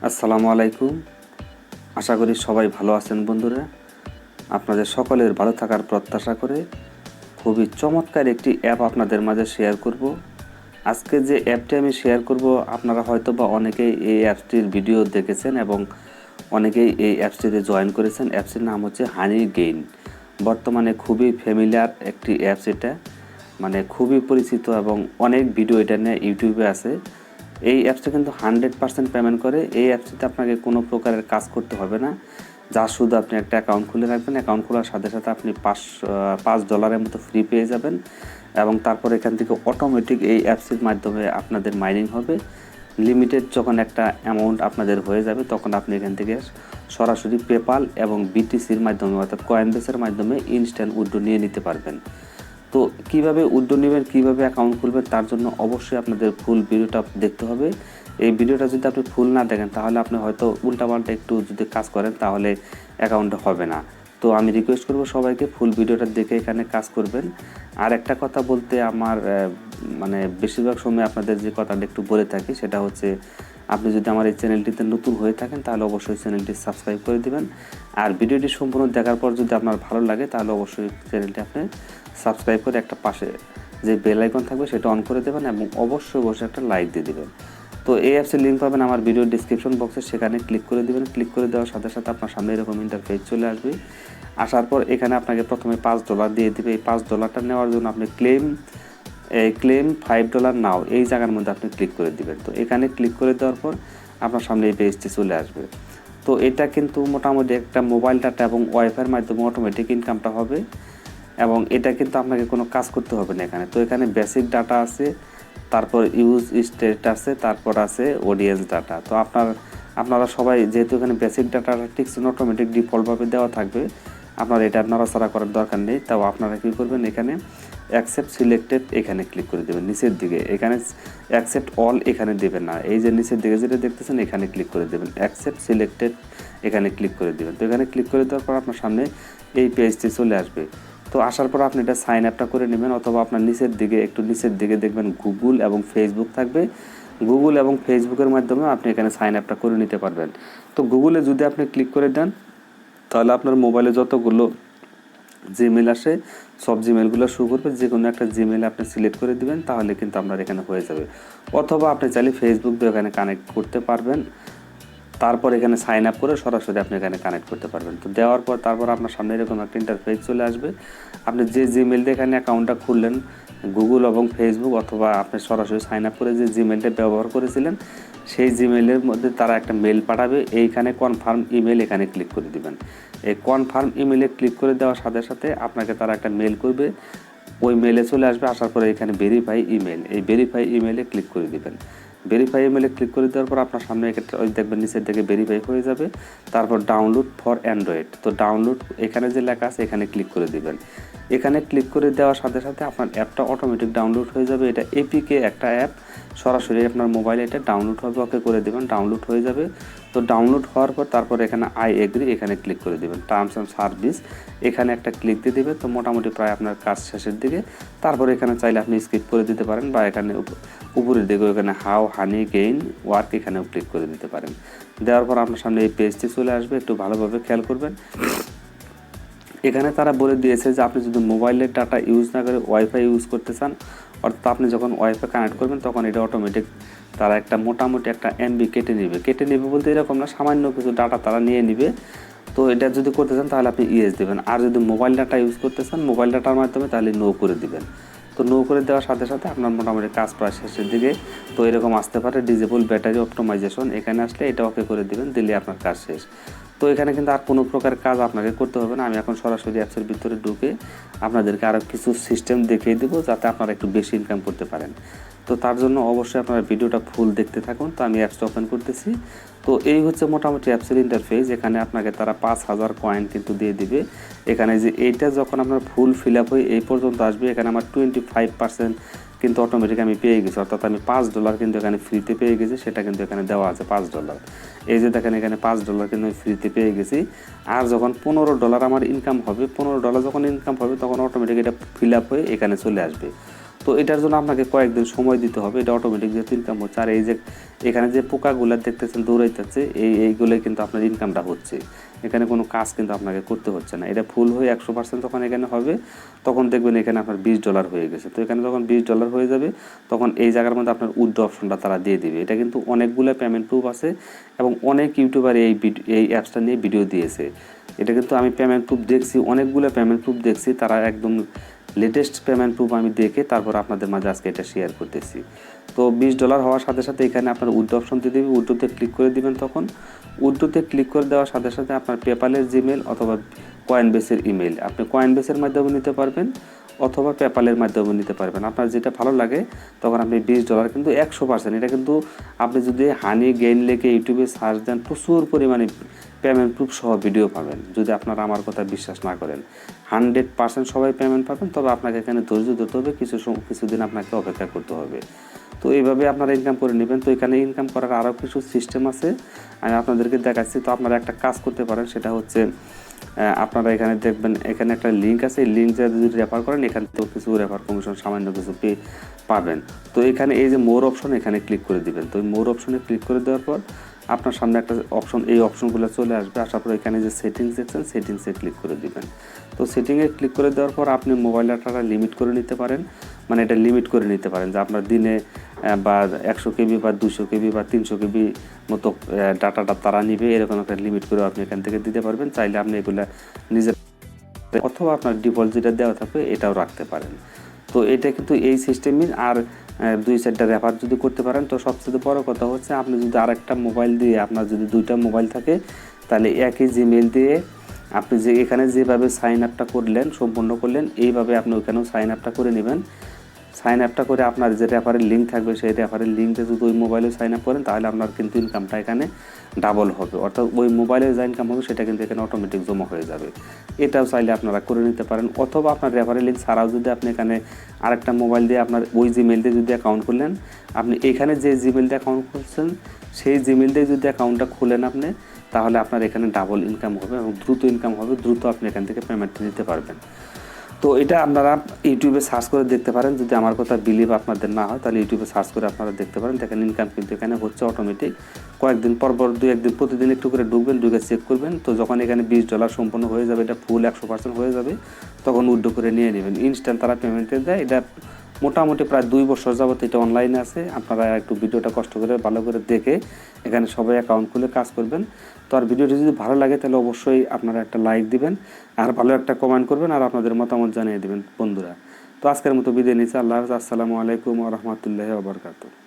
আসসালামু আলাইকুম। আশা করি সবাই ভালো আছেন বন্ধুরা। আপনাদের সকলের ভালো থাকার প্রত্যাশা করে খুবই চমৎকার একটি অ্যাপ আপনাদের মাঝে শেয়ার করব। আজকে যে অ্যাপটি আমি শেয়ার করব, আপনারা হয়তো বা অনেকেই এই অ্যাপসটির ভিডিও দেখেছেন এবং অনেকেই এই অ্যাপসটিতে জয়েন করেছেন। অ্যাপসটির নাম হচ্ছে হানি গেইন। বর্তমানে খুবই ফ্যামিলিয়ার একটি অ্যাপস, এটা মানে খুবই পরিচিত এবং অনেক ভিডিও এটা নিয়ে ইউটিউবে আছে। এই অ্যাপসটা কিন্তু 100% পেমেন্ট করে। এই অ্যাপসটিতে আপনাকে কোনো প্রকারের কাজ করতে হবে না, যা শুধু আপনি একটা অ্যাকাউন্ট খুলে রাখবেন। অ্যাকাউন্ট খোলার সাথে সাথে আপনি $5 মতো ফ্রি পেয়ে যাবেন এবং তারপর এখান থেকে অটোমেটিক এই অ্যাপসের মাধ্যমে আপনাদের মাইনিং হবে। লিমিটেড যখন একটা অ্যামাউন্ট আপনাদের হয়ে যাবে তখন আপনি এখান থেকে সরাসরি পেপাল এবং বিটিসির মাধ্যমে অর্থাৎ কয়েনবেসের মাধ্যমে ইনস্ট্যান্ট উইথড্র নিয়ে নিতে পারবেন। তো কীভাবে উইথড্র নেবেন, কীভাবে অ্যাকাউন্ট খুলবেন, তার জন্য অবশ্যই আপনাদের ফুল ভিডিওটা দেখতে হবে। এই ভিডিওটা যদি আপনি ফুল না দেখেন তাহলে আপনি হয়তো উল্টাপাল্টা একটু যদি কাজ করেন তাহলে অ্যাকাউন্টটা হবে না। তো আমি রিকোয়েস্ট করব সবাইকে ফুল ভিডিওটা দেখে এখানে কাজ করবেন। আর একটা কথা বলতে আমার মানে বেশিরভাগ সময় আপনাদের যে কথাটা একটু বলে থাকি সেটা হচ্ছে, আপনি যদি আমার এই চ্যানেলটিতে নতুন হয়ে থাকেন তাহলে অবশ্যই চ্যানেলটি সাবস্ক্রাইব করে দিবেন। আর ভিডিওটি সম্পূর্ণ দেখার পর যদি আপনার ভালো লাগে তাহলে অবশ্যই চ্যানেলটি আপনি সাবস্ক্রাইব করে একটা পাশে যে বেল আইকন থাকবে সেটা অন করে দেবেন এবং অবশ্যই একটা লাইক দিয়ে দেবেন। তো এই অ্যাপসের লিঙ্ক পাবেন আমার ভিডিও ডিসক্রিপশন বক্সে, সেখানে ক্লিক করে দেবেন। ক্লিক করে দেওয়ার সাথে সাথে আপনার সামনে এরকম ইন্টারফেস চলে আসবে। আসার পর এখানে আপনাকে প্রথমে $5 দিয়ে দেবে। এই $5টা নেওয়ার জন্য আপনি ক্লেম $5 নাও এই জায়গার মধ্যে আপনি ক্লিক করে দিবেন। তো এখানে ক্লিক করে দেওয়ার পর আপনার সামনে এই পেজটি চলে আসবে। তো এটা কিন্তু মোটামুটি একটা মোবাইল ডাটা এবং ওয়াইফাইয়ের মাধ্যমে অটোমেটিক ইনকামটা হবে এবং এটা কিন্তু আপনাকে কোনো কাজ করতে হবে না এখানে। তো এখানে বেসিক ডাটা আছে, তারপর ইউজ স্টেট আছে, তারপর আছে অডিয়েন্স ডাটা। তো আপনারা সবাই যেহেতু এখানে বেসিক ডাটাটা ঠিক অটোমেটিক ডিফল্টভাবে দেওয়া থাকবে, আপনার এটা নড়াচড়া করার দরকার নেই। তাও আপনারা কী করবেন, এখানে অ্যাকসেপ্ট সিলেক্টেড এখানে ক্লিক করে দেবেন নিচের দিকে। এখানে অ্যাকসেপ্ট অল এখানে দেবেন না, এই যে নিচের দিকে যেটা দেখতেছেন এখানে ক্লিক করে দেবেন। অ্যাকসেপ্ট সিলেক্টেড এখানে ক্লিক করে দেবেন। তো এখানে ক্লিক করে দেওয়ার পর আপনার সামনে এই পেজটি চলে আসবে। তো আসার পর আপনি এটা সাইন আপটা করে নেবেন, অথবা আপনার নিচের দিকে দেখবেন গুগল এবং ফেসবুক থাকবে। গুগল এবং ফেসবুকের মাধ্যমে আপনি এখানে সাইন আপটা করে নিতে পারবেন। তো গুগলে যদি আপনি ক্লিক করে দেন তাহলে আপনার মোবাইলে যতগুলো জিমেল আসে সব জিমেলগুলো শো করবে। যে কোনো একটা জিমেল আপনি সিলেক্ট করে দিবেন, তাহলে কিন্তু আপনার এখানে হয়ে যাবে। অথবা আপনি চাইলে ফেসবুক দিয়ে এখানে কানেক্ট করতে পারবেন, তারপর এখানে সাইন আপ করে সরাসরি আপনি এখানে কানেক্ট করতে পারবেন। তো দেওয়ার পর তারপর আপনার সামনে এরকম একটা ইন্টারফেস চলে আসবে। আপনি যে জিমেল দিয়ে এখানে অ্যাকাউন্টটা খুললেন, গুগল এবং ফেসবুক, অথবা আপনি সরাসরি সাইন আপ করে যে জিমেলটা ব্যবহার করেছিলেন সেই জিমেলের মধ্যে তারা একটা মেল পাঠাবে। এইখানে কনফার্ম ইমেল এখানে ক্লিক করে দিবেন। এই কনফার্ম ইমেলে ক্লিক করে দেওয়ার সাথে সাথে আপনাকে তারা একটা মেল করবে, ওই মেলে চলে আসবে। আসার পরে এখানে ভেরিফাই ইমেল, এই ভেরিফাই ইমেলে ক্লিক করে দিবেন। ভেরিফাই ইমেলে ক্লিক করে দেওয়ার পর আপনার সামনে ওই দেখবেন নিচের দিকে ভেরিফাই হয়ে যাবে। তারপর ডাউনলোড ফর অ্যান্ড্রয়েড, তো ডাউনলোড এখানে যে লেখা আছে এখানে ক্লিক করে দিবেন। এখানে ক্লিক করে দেওয়ার সাথে সাথে আপনার অ্যাপটা অটোমেটিক ডাউনলোড হয়ে যাবে। এটা এপিকে একটা অ্যাপ, সরাসরি আপনার মোবাইলে এটা ডাউনলোড হবে। ওকে করে দেবেন, ডাউনলোড হয়ে যাবে। তো ডাউনলোড হওয়ার পর তারপর এখানে আই এগ্রি এখানে ক্লিক করে দেবেন। টার্মস অ্যান্ড সার্ভিস এখানে একটা ক্লিক দিয়ে দেবেন। তো মোটামুটি প্রায় আপনার কাজ শেষের দিকে। তারপর এখানে চাইলে আপনি স্কিপ করে দিতে পারেন, বা এখানে উপরের দিকে এখানে হাউ হানি গেইন ওয়ার্ক এখানেও ক্লিক করে দিতে পারেন। দেওয়ার পর আপনার সামনে এই পেজটি চলে আসবে, একটু ভালোভাবে খেয়াল করবেন। এখানে তারা বলে দিয়েছে যে আপনি যদি মোবাইলের ডাটা ইউজ না করে ওয়াইফাই ইউজ করতে চান, অর্থাৎ আপনি যখন ওয়াইফাই কানেক্ট করবেন তখন এটা অটোমেটিক তারা একটা মোটামুটি একটা এমবি কেটে নেবে বলতে এরকম না, সামান্য কিছু ডাটা তারা নিয়ে নেবে। তো এটা যদি করতে চান তাহলে আপনি ইয়েস দেবেন। আর যদি মোবাইল ডাটা ইউজ করতে চান মোবাইল ডাটার মাধ্যমে তাহলে নো করে দিবেন। তো নো করে দেওয়ার সাথে সাথে আপনার মোটামুটি কাজ প্রায় শেষের দিকে। তো এরকম আসতে পারে ডিজেবল ব্যাটারি অপটিমাইজেশন, এখানে আসলে এটা ওকে করে দিবেন, দিলে আপনার কাজ শেষ। তো এখানে কিন্তু আর কোনো প্রকার কাজ আপনাকে করতে হবে না। আমি এখন সরাসরি অ্যাপসের ভিতরে ঢুকে আপনাদেরকে আরও কিছু সিস্টেম দেখিয়ে দেবো যাতে আপনারা একটু বেশি ইনকাম করতে পারেন। তো তার জন্য অবশ্যই আপনারা ভিডিওটা ফুল দেখতে থাকুন। তো আমি অ্যাপসটা ওপেন করতেছি। তো এই হচ্ছে মোটামুটি অ্যাপসের ইন্টারফেস। এখানে আপনাকে তারা 5000 কয়েন কিন্তু দিয়ে দিবে। এখানে যে এইটা যখন আপনার ফুল ফিল আপ হয়ে এই পর্যন্ত আসবে, এখানে আমার 25% কিন্তু অটোমেটিক আমি পেয়ে গেছি, অর্থাৎ আমি $5 কিন্তু এখানে ফ্রিতে পেয়ে গেছি। সেটা কিন্তু এখানে দেওয়া আছে $5। এই যে দেখেন এখানে $5 কিন্তু আমি ফ্রিতে পেয়ে গেছি। আর যখন $15 আমার ইনকাম হবে, $15 যখন ইনকাম হবে তখন অটোমেটিক এটা ফিল আপ হয়ে এখানে চলে আসবে। তো এটার জন্য আপনাকে কয়েকদিন সময় দিতে হবে, এটা অটোমেটিক যেহেতু ইনকাম হচ্ছে। আর এই যে এখানে যে পোকাগুলো দেখতেছেন দৌড়াইতেছে, এইগুলোই কিন্তু আপনার ইনকামটা হচ্ছে, এখানে কোনো কাজ কিন্তু আপনাকে করতে হচ্ছে না। এটা ফুল হয়ে 100% যখন এখানে হবে তখন দেখবেন এখানে আপনার $20 হয়ে গেছে। তো এখানে যখন $20 হয়ে যাবে তখন এই জায়গার মধ্যে আপনার উইথড্র অপশনটা তারা দিয়ে দিবে। এটা কিন্তু অনেকগুলো পেমেন্ট প্রুফ আছে এবং অনেক ইউটিউবার এই অ্যাপসটা নিয়ে ভিডিও দিয়েছে। এটা কিন্তু আমি পেমেন্ট প্রুফ দেখছি, অনেকগুলো পেমেন্ট প্রুফ দেখছি, তারা একদম লেটেস্ট পেমেন্ট প্রুফ আমি দেখে তারপর আপনাদের মাঝে আজকে এটা শেয়ার করতেছি। তো $20 হওয়ার সাথে সাথে এখানে আপনার উইথড্র অপশন দিয়ে দেবে, উইথড্রোতে ক্লিক করে দিবেন। তখন উইথড্রোতে ক্লিক করে দেওয়ার সাথে সাথে আপনার পেপ্যালের জিমেল অথবা কয়েনবেসের ইমেল, আপনি কয়েনবেসের মাধ্যমে নিতে পারবেন অথবা পেপ্যালের মাধ্যমে নিতে পারবেন, আপনার যেটা ভালো লাগে। তখন আপনি $20 কিন্তু 100%, এটা কিন্তু আপনি যদি হানি গেইন লেখে ইউটিউবে সার্চ দেন প্রচুর পরিমাণে পেমেন্ট প্রুফ সহ ভিডিও পাবেন। যদি আপনারা আমার কথা বিশ্বাস না করেন, 100% সবাই পেমেন্ট পাবেন, তবে আপনাকে এখানে ধৈর্য ধরতে হবে, কিছুদিন আপনাকে অপেক্ষা করতে হবে। তো এইভাবে আপনারা ইনকাম করে নেবেন। তো এখানে ইনকাম করার আরও কিছু সিস্টেম আছে, আমি আপনাদেরকে দেখাচ্ছি। তো আপনারা একটা কাজ করতে পারেন, সেটা হচ্ছে আপনারা এখানে দেখবেন এখানে একটা লিঙ্ক আছে, এই লিঙ্ক যদি রেফার করেন এখান থেকেও কিছু রেফার কমিশন সামান্য কিছু পাবেন। তো এখানে এই যে মোর অপশন, এখানে ক্লিক করে দিবেন। তো এই মোর অপশনে ক্লিক করে দেওয়ার পর আপনার সামনে একটা অপশন, এই অপশনগুলো চলে আসবে। আসার পর এখানে যে সেটিংস দেখছেন, সেটিংসে ক্লিক করে দিবেন। তো সেটিংয়ে ক্লিক করে দেওয়ার পর আপনি মোবাইল ডাটাটা লিমিট করে নিতে পারেন, মানে এটা লিমিট করে নিতে পারেন যে আপনার দিনে বা 100 কেবি বা 200 কেবি বা 300 কেবি মতো ডাটাটা তারা নিবে, এরকম একটা লিমিট করে আপনি এখান থেকে দিতে পারবেন। চাইলে আপনি এগুলো নিজের অথবা আপনার ডিফল্ট যেটা দেওয়া থাকবে এটাও রাখতে পারেন। তো এটা কিন্তু এই সিস্টেমই। আর 2-4টা রেফার যদি করতে পারেন, তো সবচেয়ে বড় কথা হচ্ছে আপনি যদি আরেকটা মোবাইল দিয়ে, আপনার যদি 2টা মোবাইল থাকে, তাহলে একই জিমেল দিয়ে আপনি যে এখানে যেভাবে সাইন আপটা করলেন, সম্পূর্ণ করলেন, এইভাবে আপনি ওখানেও সাইন আপটা করে নেবেন। সাইন আপটা করে আপনার যে রেফারের লিঙ্ক থাকবে, সেই রেফারের লিঙ্কে যদি ওই মোবাইলে সাইন আপ করেন, তাহলে আপনার কিন্তু ইনকামটা এখানে ডাবল হবে, অর্থাৎ ওই মোবাইলে যা ইনকাম হবে সেটা কিন্তু এখানে অটোমেটিক জমা হয়ে যাবে। এটাও চাইলে আপনারা করে নিতে পারেন। অথবা আপনার রেফারের লিঙ্ক ছাড়াও যদি আপনি এখানে আরেকটা মোবাইল দিয়ে আপনার ওই জিমেল দিয়ে যদি অ্যাকাউন্ট করলেন, আপনি এখানে যে জিমেল দিয়ে অ্যাকাউন্ট করছেন সেই জিমেল দিয়ে যদি অ্যাকাউন্টটা খুলেন আপনি, তাহলে আপনার এখানে ডাবল ইনকাম হবে এবং দ্রুত ইনকাম হবে, দ্রুত আপনি এখান থেকে পেমেন্ট নিতে পারবেন। তো এটা আপনারা ইউটিউবে সার্চ করে দেখতে পারেন। যদি আমার কথা বিলিভ আপনাদের না হয়, তাহলে ইউটিউবে সার্চ করে আপনারা দেখতে পারেন। দেখেন ইনকাম কিন্তু এখানে হচ্ছে অটোমেটিক। কয়েকদিন পর 2-1 দিন প্রতিদিন একটু করে ঢুকবেন, ঢুকে চেক করবেন। তো যখন এখানে $20 সম্পূর্ণ হয়ে যাবে, এটা ফুল 100% হয়ে যাবে, তখন উইথড্র করে নিয়ে নেবেন। ইনস্ট্যান্ট তারা পেমেন্টে দেয়। এটা মোটামুটি প্রায় 2 বছর যাবত এটা অনলাইনে আছে। আপনারা একটু ভিডিওটা কষ্ট করে ভালো করে দেখে এখানে সবাই অ্যাকাউন্ট খুলে কাজ করবেন। তো আর ভিডিওটি যদি ভালো লাগে তাহলে অবশ্যই আপনারা একটা লাইক দিবেন আর ভালো একটা কমেন্ট করবেন আর আপনাদের মতামত জানিয়ে দেবেন বন্ধুরা। তো আজকের মতো বিদায় নিচ্ছি। আল্লাহ হাফেজ। আসসালামু আলাইকুম ওয়া রাহমাতুল্লাহি ওয়া বারাকাতুহু।